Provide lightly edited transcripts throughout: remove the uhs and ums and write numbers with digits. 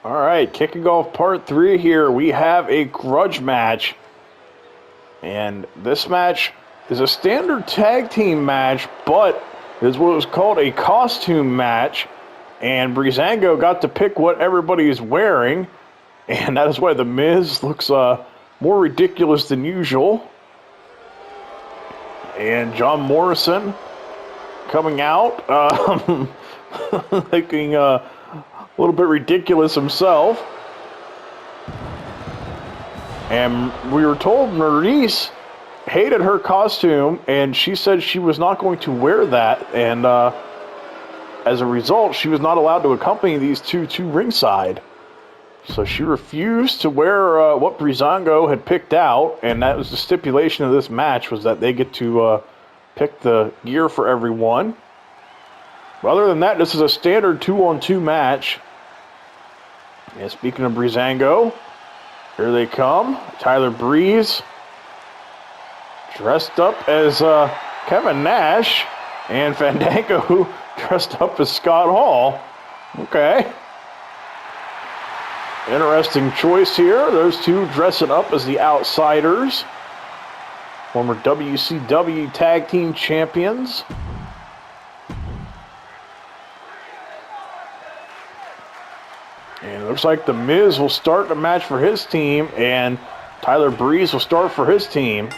All right, kicking off part 3 here, we have a grudge match. And this match is a standard tag team match, but is what was called a costume match. And Breezango got to pick what everybody is wearing. And that is why the Miz looks more ridiculous than usual. And John Morrison coming out, looking a little bit ridiculous himself. And we were told Maurice hated her costume, and she said she was not going to wear that. And as a result, she was not allowed to accompany these two to ringside. So she refused to wear what Breezango had picked out, and that was the stipulation of this match, was that they get to pick the gear for everyone. But other than that, this is a standard 2-on-2 match. And speaking of Breezango, here they come. Tyler Breeze, dressed up as Kevin Nash, and Fandango dressed up as Scott Hall. Okay. Interesting choice here. Those two dressing up as the Outsiders. Former WCW Tag Team Champions. And it looks like the Miz will start the match for his team, and Tyler Breeze will start for his team.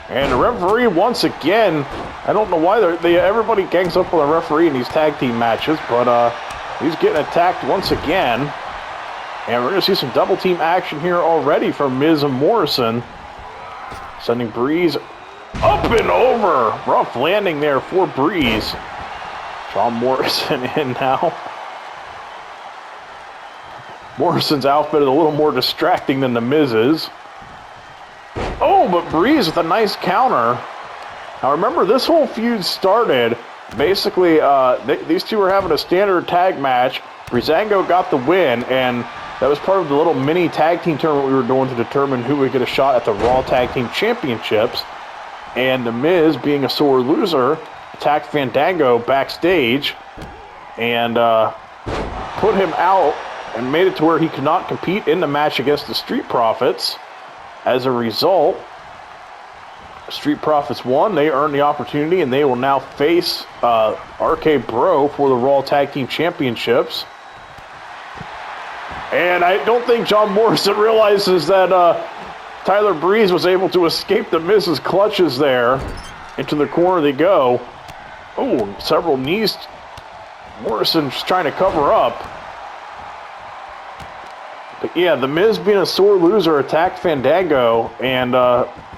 And the referee, once again, I don't know why everybody gangs up on the referee in these tag team matches, but he's getting attacked once again. And we're going to see some double team action here already from Miz and Morrison. Sending Breeze up and over. Rough landing there for Breeze. John Morrison in now. Morrison's outfit is a little more distracting than the Miz's. Oh, but Breeze with a nice counter. Now remember, this whole feud started, basically, these two were having a standard tag match. Breezango got the win, and that was part of the little mini tag team tournament we were doing to determine who would get a shot at the Raw Tag Team Championships. And the Miz, being a sore loser, attacked Fandango backstage and put him out and made it to where he could not compete in the match against the Street Profits. As a result, Street Profits won. They earned the opportunity, and they will now face RK Bro for the Raw Tag Team Championships. And I don't think John Morrison realizes that Tyler Breeze was able to escape the Miz's clutches there. Into the corner they go. Oh, several knees. Morrison's trying to cover up. But yeah, the Miz, being a sore loser, attacked Fandango and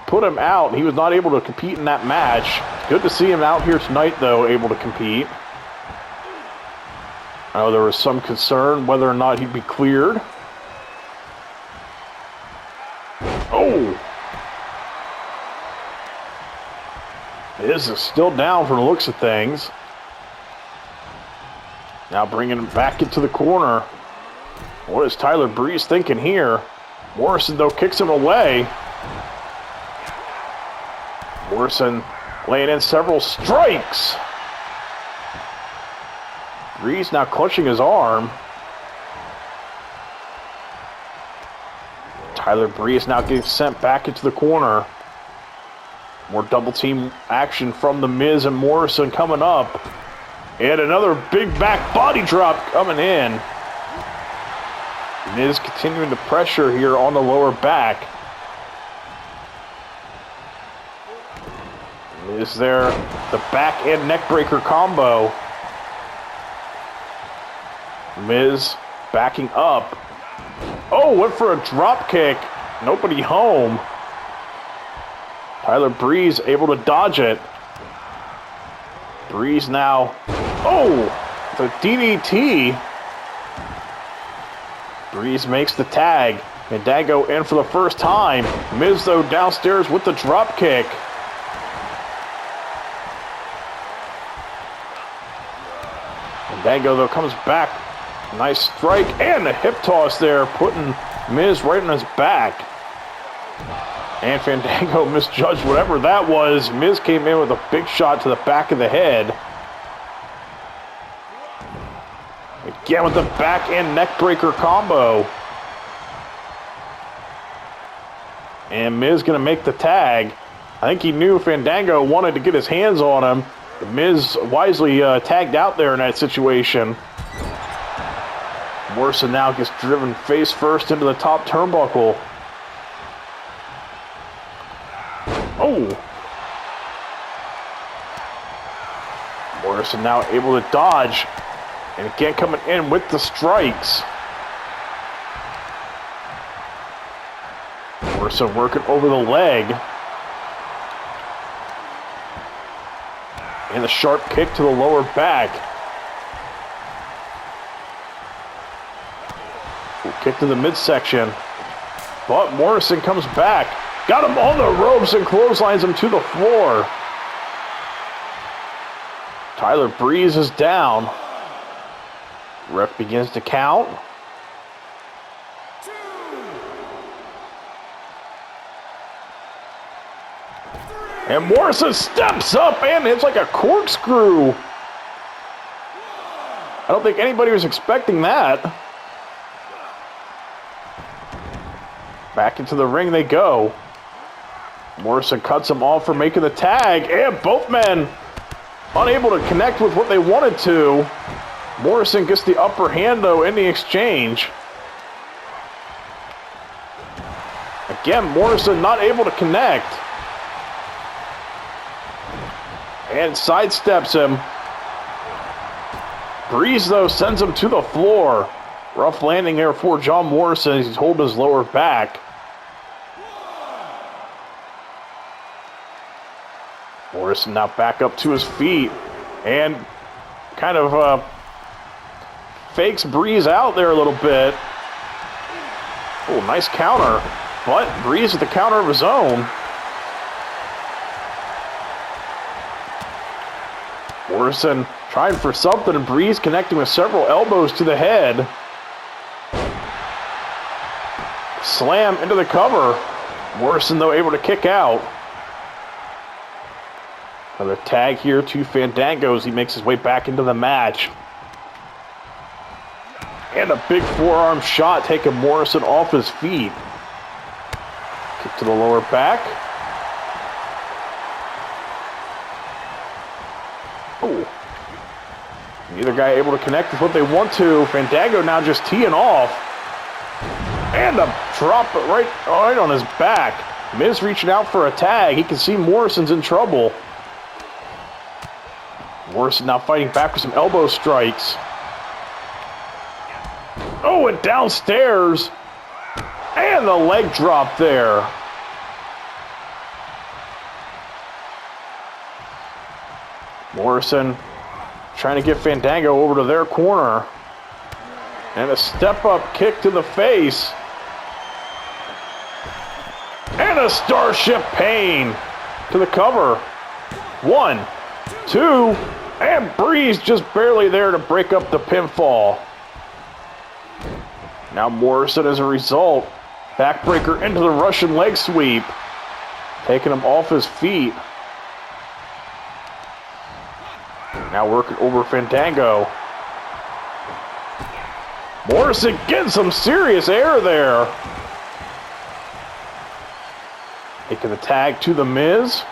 put him out. He was not able to compete in that match. Good to see him out here tonight, though, able to compete. I know there was some concern whether or not he'd be cleared. Oh! Miz is still down from the looks of things. Now bringing him back into the corner. What is Tyler Breeze thinking here? Morrison, though, kicks him away. Morrison laying in several strikes. Breeze now clutching his arm. Tyler Breeze now getting sent back into the corner. More double team action from the Miz and Morrison coming up. And another big back body drop coming in. Miz continuing to pressure here on the lower back. Miz there, the back and neck breaker combo. Miz backing up. Oh, went for a drop kick. Nobody home. Tyler Breeze able to dodge it. Breeze now. Oh, the DDT. Breeze makes the tag. Fandango in for the first time. Miz, though, downstairs with the drop kick. Fandango, though, comes back. Nice strike and a hip toss there, putting Miz right on his back. And Fandango misjudged whatever that was. Miz came in with a big shot to the back of the head. Again with the back and neck breaker combo. And Miz going to make the tag. I think he knew Fandango wanted to get his hands on him. Miz wisely tagged out there in that situation. Morrison now gets driven face first into the top turnbuckle. Oh! Morrison now able to dodge. And again coming in with the strikes. Morrison working over the leg. And a sharp kick to the lower back. Kick to the midsection. But Morrison comes back. Got him on the ropes and clotheslines him to the floor. Tyler Breeze is down. Ref begins to count. And Morrison steps up and hits like a corkscrew. I don't think anybody was expecting that. Back into the ring they go. Morrison cuts him off for making the tag, and both men unable to connect with what they wanted to. Morrison gets the upper hand, though, in the exchange. Again, Morrison not able to connect. And sidesteps him. Breeze, though, sends him to the floor. Rough landing there for John Morrison as he's holding his lower back. Morrison now back up to his feet and kind of fakes Breeze out there a little bit. Oh, nice counter. But Breeze with the counter of his own. Morrison trying for something, and Breeze connecting with several elbows to the head. Slam into the cover. Morrison, though, able to kick out. Another tag here to Fandango as he makes his way back into the match. And a big forearm shot taking Morrison off his feet. Kick to the lower back. Oh. Neither guy able to connect with what they want to. Fandango now just teeing off. And a drop right on his back. Miz reaching out for a tag. He can see Morrison's in trouble. Morrison now fighting back with some elbow strikes. Oh, and downstairs. And the leg drop there. Morrison trying to get Fandango over to their corner. And a step-up kick to the face. And a Starship Pain to the cover. 1, 2, and Breeze just barely there to break up the pinfall. Now Morrison, as a result, backbreaker into the Russian leg sweep, taking him off his feet. Now working over Fandango. Morrison getting some serious air there. Taking the tag to the Miz.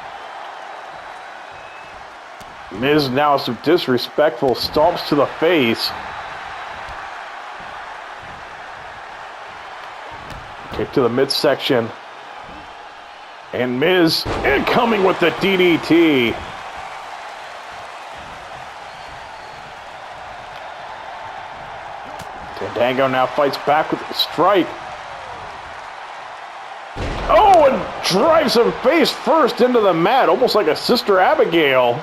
Miz now some disrespectful stomps to the face. Kick to the midsection. And Miz incoming with the DDT. Fandango now fights back with a strike. Oh, and drives him face first into the mat, almost like a Sister Abigail.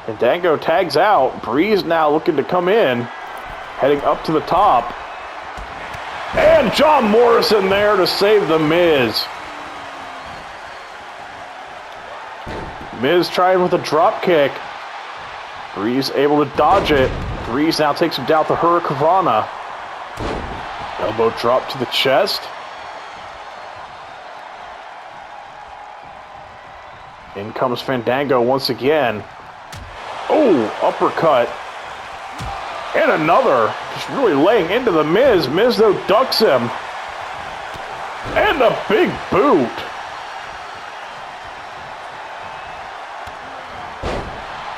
Fandango tags out. Breeze now looking to come in, heading up to the top. And John Morrison there to save the Miz. Miz trying with a drop kick. Breeze able to dodge it. Breeze now takes him down to Hurricanrana. Elbow drop to the chest. In comes Fandango once again. Oh, uppercut. And another, just really laying into the Miz. Miz, though, ducks him. And a big boot.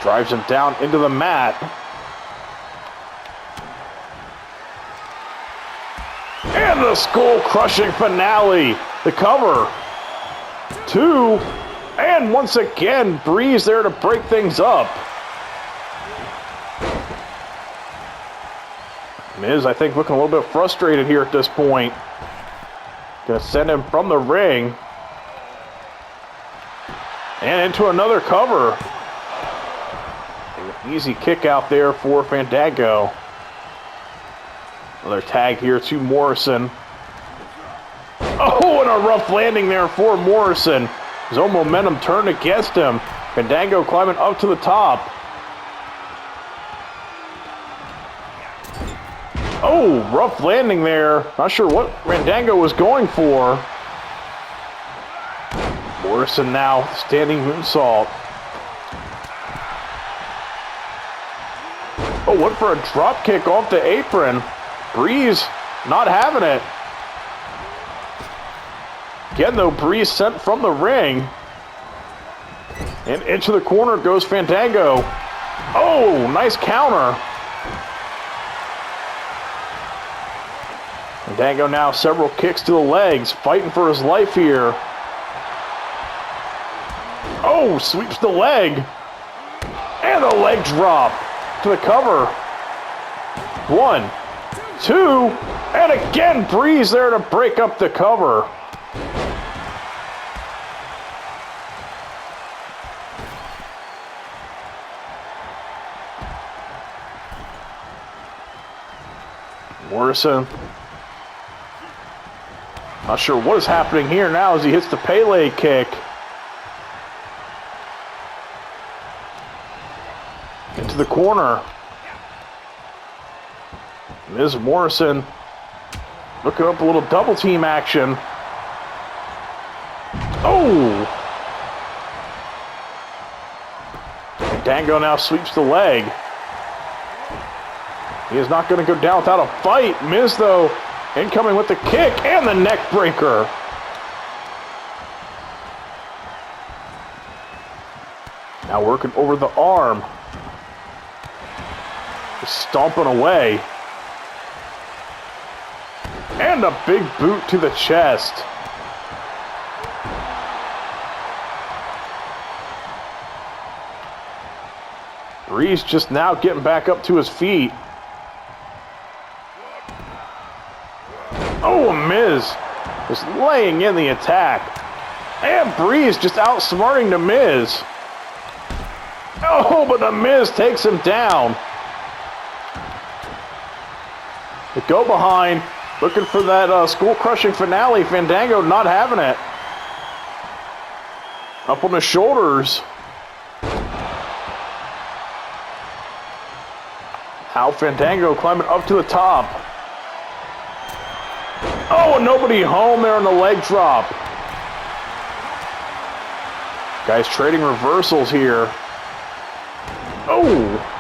Drives him down into the mat. And the skull-crushing finale. The cover. 2. And once again, Breeze there to break things up. Miz, I think, looking a little bit frustrated here at this point. Gonna send him from the ring. And into another cover. An easy kick out there for Fandango. Another tag here to Morrison. Oh, and a rough landing there for Morrison. His own momentum turned against him. Fandango climbing up to the top. Oh, rough landing there. Not sure what Fandango was going for. Morrison now standing moonsault. Oh, went for a drop kick off the apron. Breeze not having it. Again, though, Breeze sent from the ring. And into the corner goes Fandango. Oh, nice counter. Fandango now several kicks to the legs, fighting for his life here. Oh, sweeps the leg. And a leg drop to the cover. 1, 2, and again, Breeze there to break up the cover. Morrison. Not sure what is happening here now as he hits the Pele kick. Into the corner. Miz and Morrison looking up a little double team action. Oh! Fandango now sweeps the leg. He is not going to go down without a fight. Miz, though, incoming with the kick and the neck breaker. Now working over the arm. Just stomping away. And a big boot to the chest. Breeze just now getting back up to his feet. Oh, Miz just laying in the attack. And Breeze just outsmarting the Miz. Oh, but the Miz takes him down. The go behind, looking for that skull-crushing finale. Fandango not having it. Up on the shoulders. Now Fandango climbing up to the top. Oh, and nobody home there on the leg drop. Guys trading reversals here. Oh.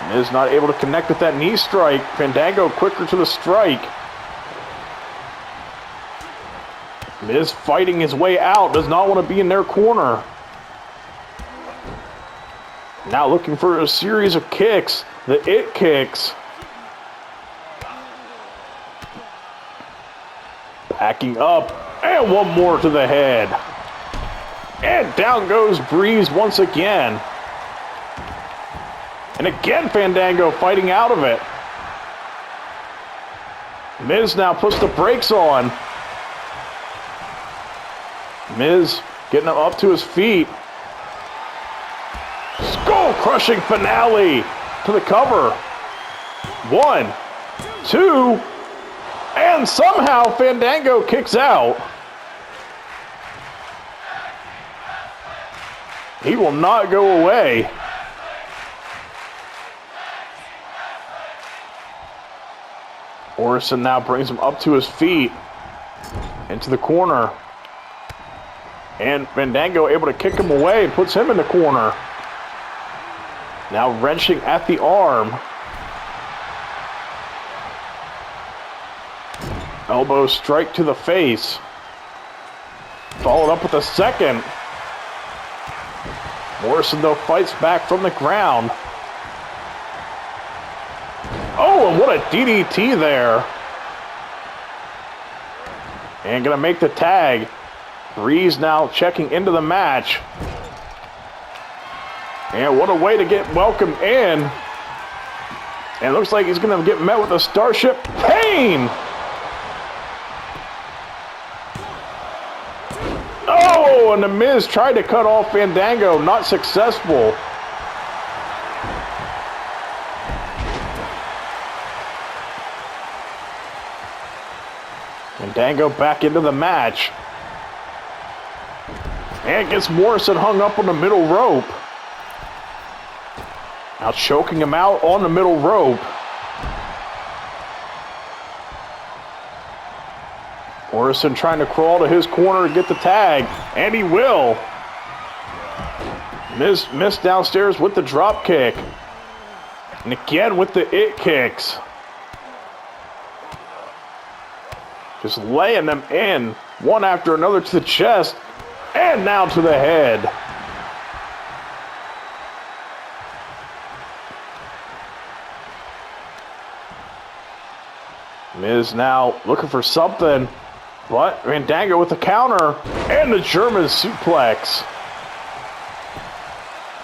Miz not able to connect with that knee strike. Fandango quicker to the strike. Miz fighting his way out. Does not want to be in their corner. Now looking for a series of kicks. The it kicks. Backing up, and one more to the head. And down goes Breeze once again. And again, Fandango fighting out of it. Miz now puts the brakes on. Miz getting him up to his feet. Skull-crushing finale to the cover. 1, 2, and somehow Fandango kicks out. He will not go away. Morrison now brings him up to his feet. Into the corner. And Fandango able to kick him away and puts him in the corner. Now wrenching at the arm. Elbow strike to the face. Followed up with a second. Morrison, though, fights back from the ground. Oh, and what a DDT there. And gonna make the tag. Breeze now checking into the match. And what a way to get welcomed in. And it looks like he's gonna get met with a Starship Pain. Oh, and the Miz tried to cut off Fandango, not successful. Fandango back into the match. And gets Morrison hung up on the middle rope. Now choking him out on the middle rope. Morrison trying to crawl to his corner to get the tag, and he will. Miz downstairs with the drop kick. And again with the it kicks. Just laying them in, one after another to the chest, and now to the head. Miz now looking for something, but Fandango with the counter, and the German suplex.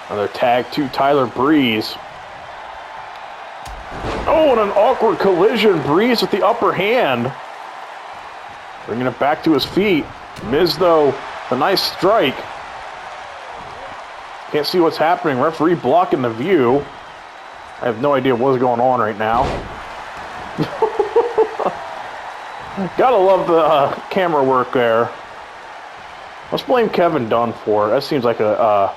Another tag to Tyler Breeze. Oh, and an awkward collision. Breeze with the upper hand. Bringing it back to his feet. Miz, though, a nice strike. Can't see what's happening. Referee blocking the view. I have no idea what's going on right now. Gotta love the camera work there. Let's blame Kevin Dunn for it. That seems like a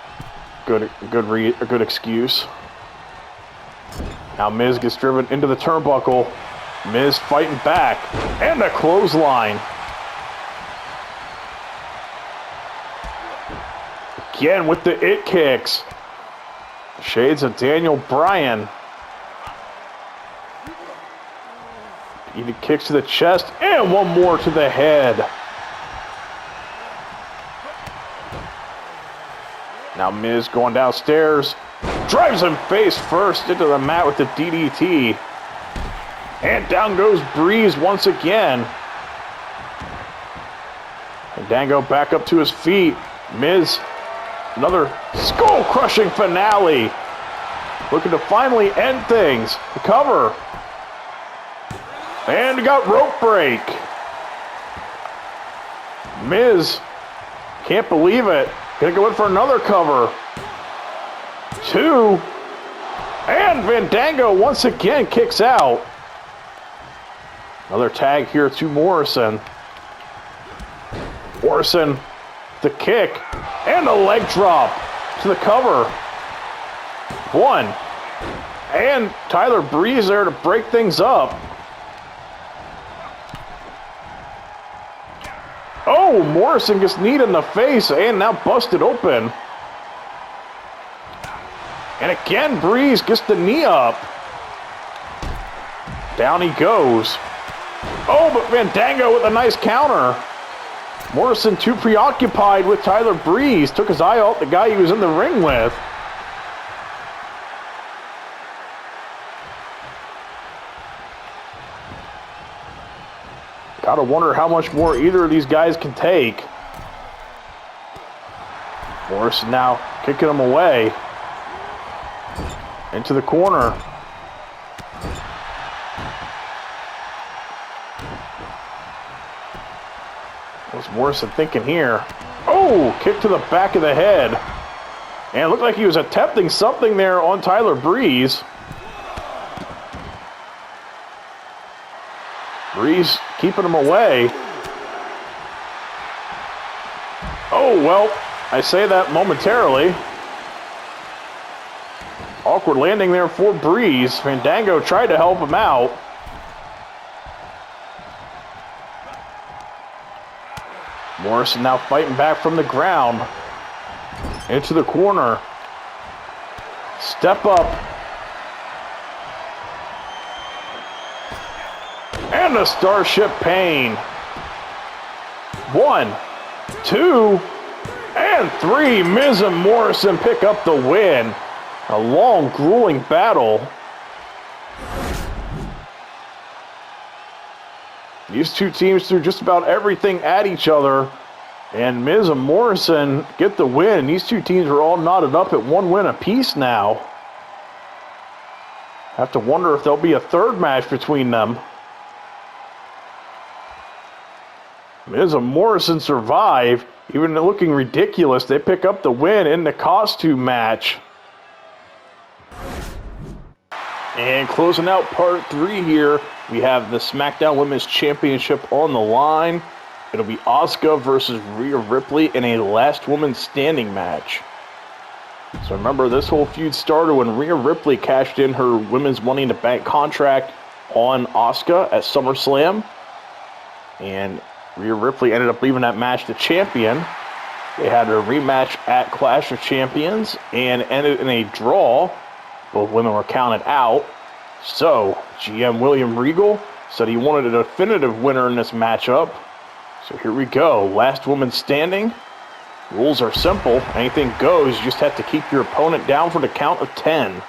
good excuse. Now Miz gets driven into the turnbuckle. Miz fighting back, and a clothesline. Again with the it kicks. Shades of Daniel Bryan. He kicks to the chest, and one more to the head. Now Miz going downstairs. Drives him face first into the mat with the DDT. And down goes Breeze once again. Fandango back up to his feet. Miz, another skull-crushing finale. Looking to finally end things. The cover. And we got rope break. Miz, can't believe it. Gonna go in for another cover. 2. And Fandango once again kicks out. Another tag here to Morrison. Morrison, the kick, and a leg drop to the cover. 1. And Tyler Breeze there to break things up. Oh, Morrison gets kneed in the face and now busted open. And again, Breeze gets the knee up. Down he goes. Oh, but Fandango with a nice counter. Morrison too preoccupied with Tyler Breeze. Took his eye off the guy he was in the ring with. Gotta wonder how much more either of these guys can take. Morrison now kicking him away. Into the corner. What's Morrison thinking here? Oh, kick to the back of the head. And it looked like he was attempting something there on Tyler Breeze. Breeze keeping him away. Oh, well, I say that momentarily. Awkward landing there for Breeze. Fandango tried to help him out. Morrison now fighting back from the ground. Into the corner. Step up. And a Starship Pain. 1, 2, and 3. Miz and Morrison pick up the win. A long, grueling battle. These two teams threw just about everything at each other. And Miz and Morrison get the win. These two teams are all knotted up at 1 win apiece now. Have to wonder if there'll be a third match between them. Miz and Morrison survive. Even looking ridiculous, they pick up the win in the costume match. And closing out part 3 here, we have the Smackdown Women's Championship on the line. It'll be Asuka versus Rhea Ripley in a last woman standing match. So remember, this whole feud started when Rhea Ripley cashed in her Women's Money in the Bank contract on Asuka at SummerSlam. And Rhea Ripley ended up leaving that match the champion. They had a rematch at Clash of Champions and ended in a draw. Both women were counted out. So, GM William Regal said he wanted a definitive winner in this matchup. So here we go. Last woman standing. Rules are simple. Anything goes. You just have to keep your opponent down for the count of 10.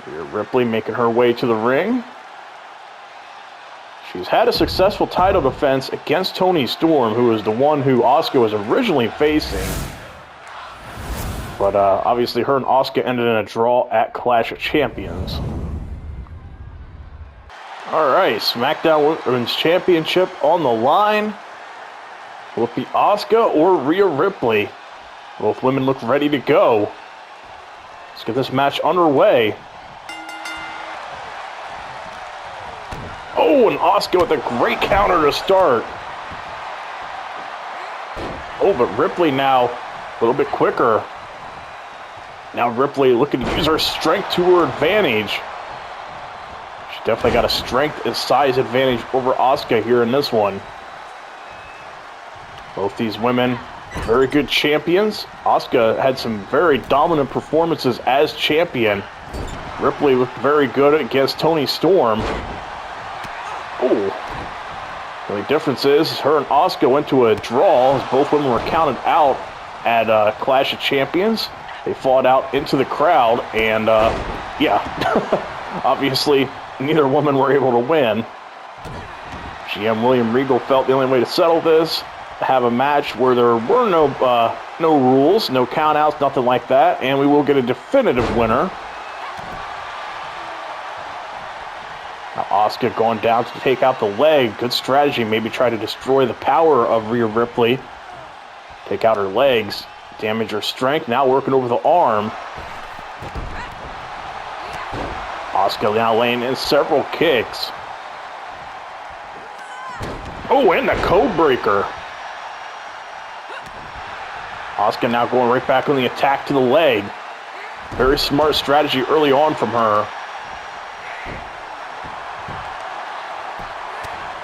Rhea Ripley making her way to the ring. She's had a successful title defense against Toni Storm, who is the one who Asuka was originally facing. But obviously her and Asuka ended in a draw at Clash of Champions. Alright, SmackDown Women's Championship on the line. Will it be Asuka or Rhea Ripley? Both women look ready to go. Let's get this match underway. Oh, and Asuka with a great counter to start. Oh, but Ripley now a little bit quicker. Now Ripley looking to use her strength to her advantage. She definitely got a strength and size advantage over Asuka here in this one. Both these women, very good champions. Asuka had some very dominant performances as champion. Ripley looked very good against Toni Storm. Oh, the only difference is her and Asuka went to a draw as both women were counted out at Clash of Champions. They fought out into the crowd, and yeah, obviously neither woman were able to win. GM William Regal felt the only way to settle this, have a match where there were no rules, no countouts, nothing like that, and we will get a definitive winner. Now Asuka going down to take out the leg. Good strategy. Maybe try to destroy the power of Rhea Ripley. Take out her legs. Damage her strength. Now working over the arm. Asuka now laying in several kicks. Oh, and the code breaker. Asuka now going right back on the attack to the leg. Very smart strategy early on from her.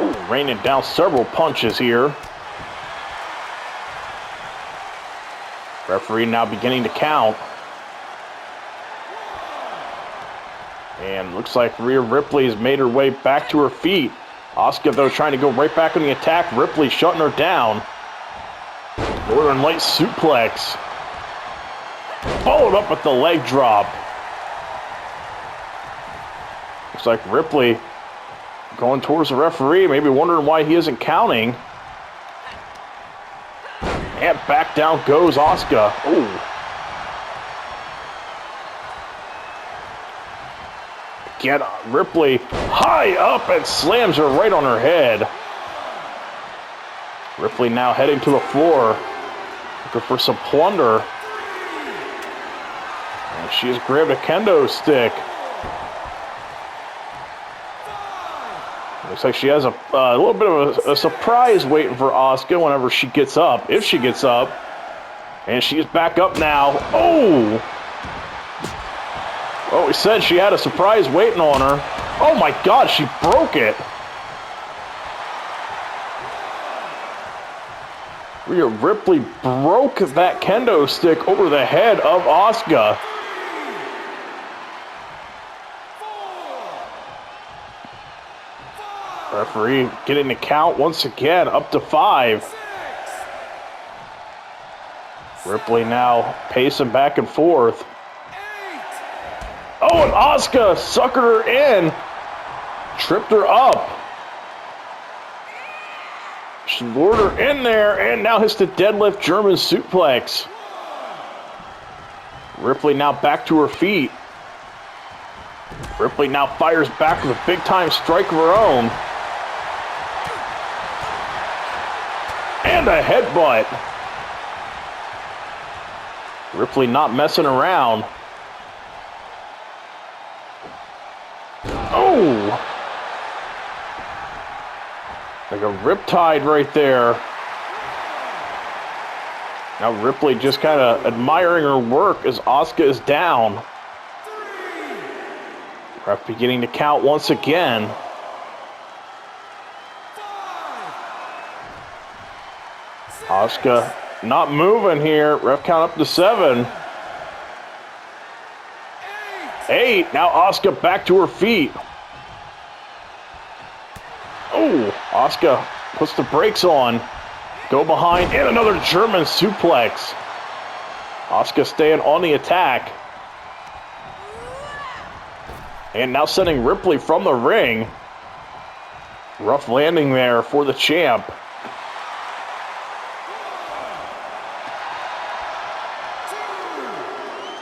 Ooh, raining down several punches here. Referee now beginning to count. And looks like Rhea Ripley has made her way back to her feet. Asuka, though, trying to go right back on the attack. Ripley shutting her down. Northern Light suplex. Followed up with the leg drop. Looks like Ripley going towards the referee, maybe wondering why he isn't counting. And back down goes Asuka. Ooh. Get Ripley high up and slams her right on her head. Ripley now heading to the floor, looking for some plunder. And she has grabbed a kendo stick. Looks like she has a little bit of a surprise waiting for Asuka whenever she gets up, if she gets up. And she's back up now. Oh! Oh, we said she had a surprise waiting on her. Oh my God, she broke it. Rhea Ripley broke that kendo stick over the head of Asuka. Referee getting the count once again, up to 5. Ripley now pacing back and forth. Oh, and Asuka suckered her in. Tripped her up. She lured her in there and now hits the deadlift German suplex. Ripley now back to her feet. Ripley now fires back with a big-time strike of her own. And a headbutt. Ripley not messing around. Oh! Like a riptide right there. Now Ripley just kind of admiring her work as Asuka is down. Ref beginning to count once again. Asuka not moving here. Ref count up to 7. 8. Now Asuka back to her feet. Oh, Asuka puts the brakes on. Go behind and another German suplex. Asuka staying on the attack. And now sending Ripley from the ring. Rough landing there for the champ.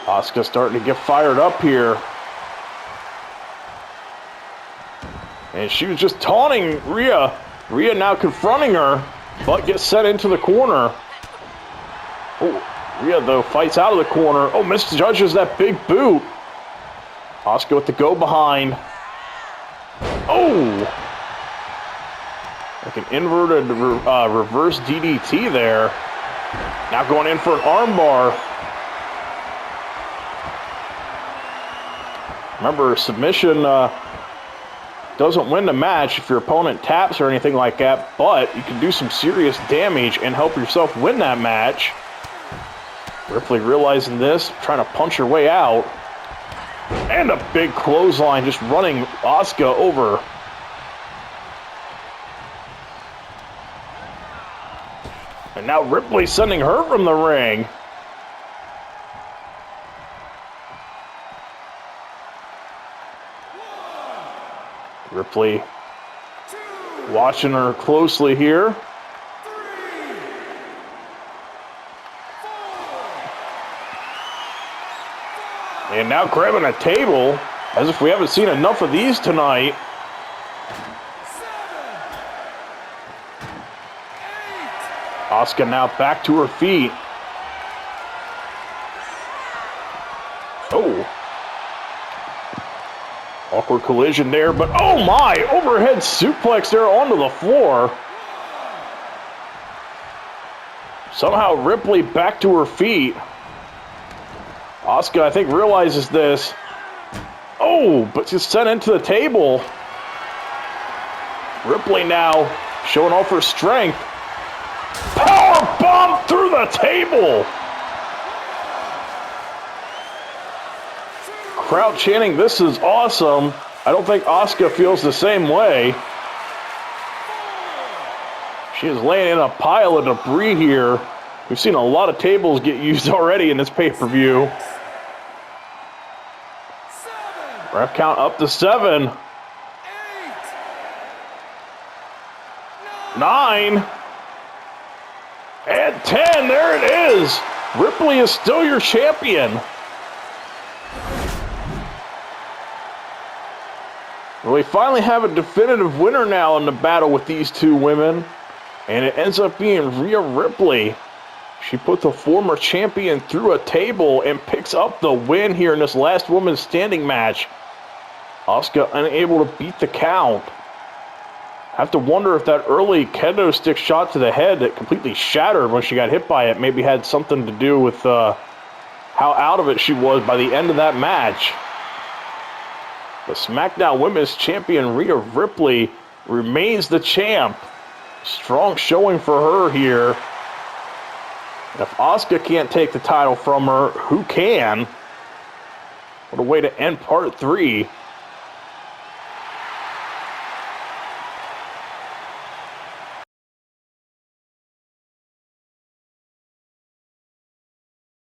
Asuka starting to get fired up here. And she was just taunting Rhea. Rhea now confronting her, but gets sent into the corner. Oh, Rhea, though, fights out of the corner. Oh, misjudges that big boot. Asuka with the go behind. Oh! Like an inverted reverse DDT there. Now going in for an armbar. Remember, submission doesn't win the match if your opponent taps or anything like that, but you can do some serious damage and help yourself win that match. Ripley realizing this, trying to punch her way out. And a big clothesline just running Asuka over. And now Ripley sending her from the ring. Ripley watching her closely here. And now grabbing a table, as if we haven't seen enough of these tonight. Asuka now back to her feet. Oh. Awkward collision there, but oh my! Overhead suplex there onto the floor. Somehow Ripley back to her feet. Asuka, I think, realizes this. Oh, but just sent into the table. Ripley now showing off her strength. Power bomb through the table. Crowd chanting, "This is awesome." I don't think Asuka feels the same way. She is laying in a pile of debris here. We've seen a lot of tables get used already in this pay-per-view. Ref count up to 7. 9. And 10. There it is. Ripley is still your champion. Well, we finally have a definitive winner now in the battle with these two women. And it ends up being Rhea Ripley. She put the former champion through a table and picks up the win here in this last woman standing match. Asuka unable to beat the count. I have to wonder if that early kendo stick shot to the head that completely shattered when she got hit by it maybe had something to do with how out of it she was by the end of that match. The SmackDown Women's Champion Rhea Ripley remains the champ. Strong showing for her here. If Asuka can't take the title from her, who can? What a way to end part 3.